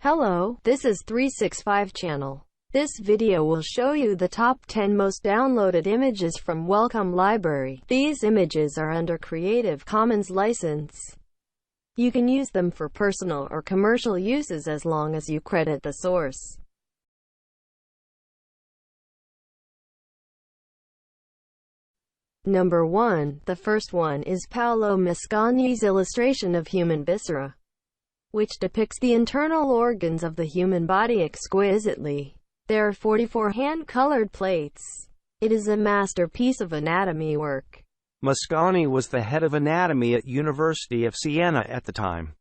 Hello, this is 365 channel. This video will show you the top 10 most downloaded images from Wellcome Library. These images are under Creative Commons license. You can use them for personal or commercial uses as long as you credit the source. Number 1. The first one is Paolo Mascagni's illustration of human viscera, which depicts the internal organs of the human body exquisitely. There are 44 hand-colored plates. It is a masterpiece of anatomy work. Mascagni was the head of anatomy at University of Siena at the time.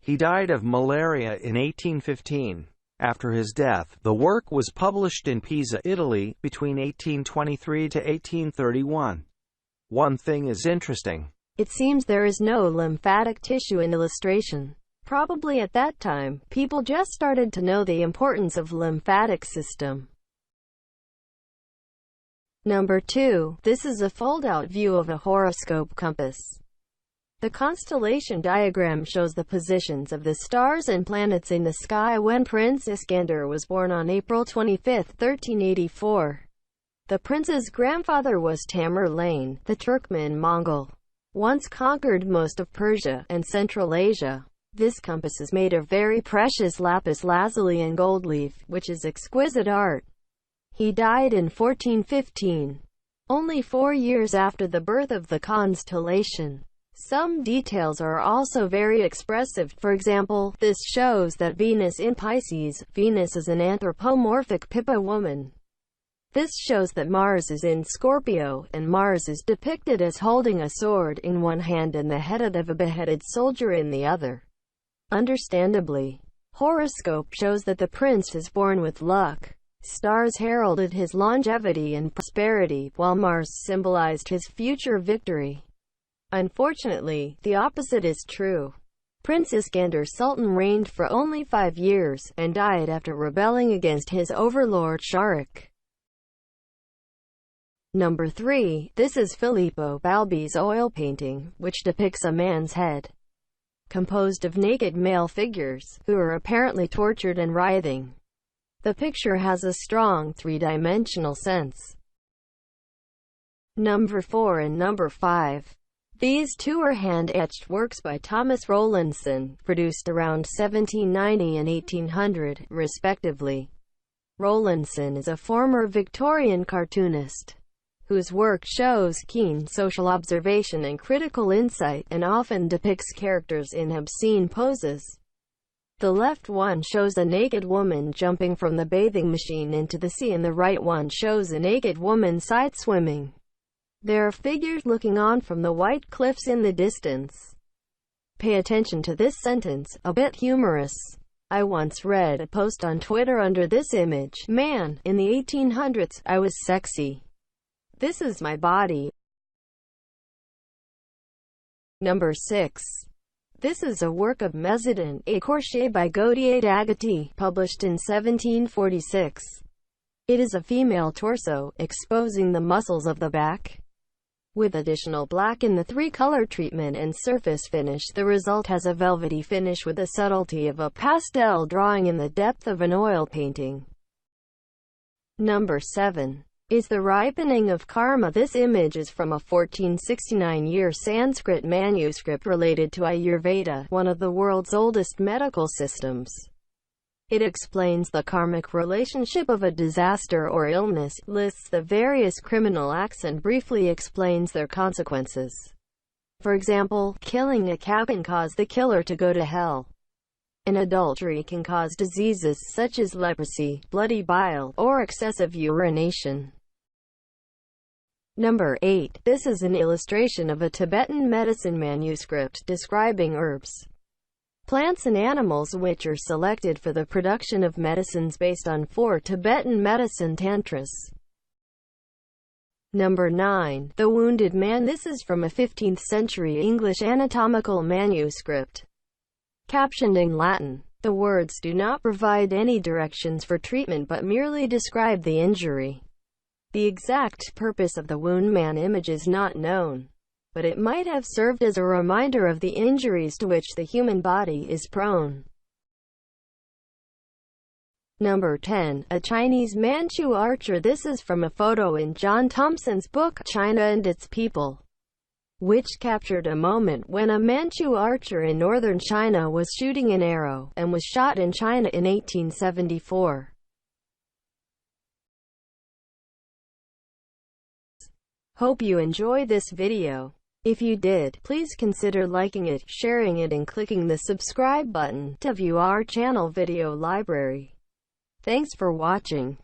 He died of malaria in 1815. After his death, the work was published in Pisa, Italy, between 1823 to 1831. One thing is interesting. It seems there is no lymphatic tissue in illustration. Probably at that time, people just started to know the importance of lymphatic system. Number 2. This is a fold-out view of a horoscope compass. The constellation diagram shows the positions of the stars and planets in the sky when Prince Iskander was born on April 25, 1384. The prince's grandfather was Tamerlane, the Turkmen-Mongol, once conquered most of Persia and Central Asia. This compass is made of very precious lapis lazuli and gold leaf, which is exquisite art. He died in 1415, only 4 years after the birth of the constellation. Some details are also very expressive. For example, this shows that Venus in Pisces, Venus is an anthropomorphic Pippa woman. This shows that Mars is in Scorpio, and Mars is depicted as holding a sword in one hand and the head of a beheaded soldier in the other. Understandably, horoscope shows that the prince is born with luck. Stars heralded his longevity and prosperity, while Mars symbolized his future victory. Unfortunately, the opposite is true. Prince Iskander Sultan reigned for only 5 years, and died after rebelling against his overlord Shahrukh. Number 3. This is Filippo Balbi's oil painting, which depicts a man's head, composed of naked male figures, who are apparently tortured and writhing. The picture has a strong three-dimensional sense. Number 4 and number 5. These two are hand-etched works by Thomas Rowlandson, produced around 1790 and 1800, respectively. Rowlandson is a former Victorian cartoonist, whose work shows keen social observation and critical insight, and often depicts characters in obscene poses. The left one shows a naked woman jumping from the bathing machine into the sea, and the right one shows a naked woman side-swimming. There are figures looking on from the white cliffs in the distance. Pay attention to this sentence, a bit humorous. I once read a post on Twitter under this image: "Man, in the 1800s, I was sexy. This is my body." Number 6. This is a work of Mezzodon et Corché by Gautier d'Agati, published in 1746. It is a female torso, exposing the muscles of the back. With additional black in the 3-color treatment and surface finish, the result has a velvety finish with the subtlety of a pastel drawing in the depth of an oil painting. Number 7. Is The Ripening of Karma. This image is from a 1469-year Sanskrit manuscript related to Ayurveda, one of the world's oldest medical systems. It explains the karmic relationship of a disaster or illness, lists the various criminal acts, and briefly explains their consequences. For example, killing a cow can cause the killer to go to hell. And adultery can cause diseases such as leprosy, bloody bile, or excessive urination. Number 8. This is an illustration of a Tibetan medicine manuscript describing herbs, plants and animals which are selected for the production of medicines based on 4 Tibetan medicine tantras. Number 9. The Wounded Man. This is from a 15th century English anatomical manuscript, captioned in Latin. The words do not provide any directions for treatment but merely describe the injury. The exact purpose of the Wounded Man image is not known, but it might have served as a reminder of the injuries to which the human body is prone. Number 10. A Chinese Manchu archer. This is from a photo in John Thompson's book, China and Its People, which captured a moment when a Manchu archer in northern China was shooting an arrow, and was shot in China in 1874. Hope you enjoy this video. If you did, please consider liking it, sharing it and clicking the subscribe button to view our channel video library. Thanks for watching.